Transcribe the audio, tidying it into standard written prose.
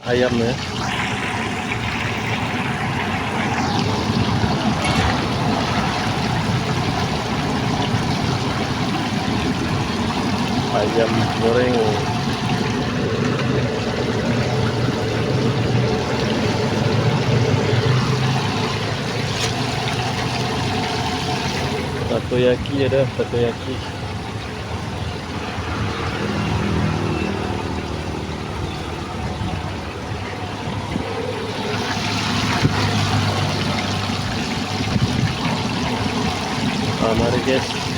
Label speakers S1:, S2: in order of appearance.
S1: ayam ya. Ayam goreng. Takoyaki ada, takoyaki. Mari guys.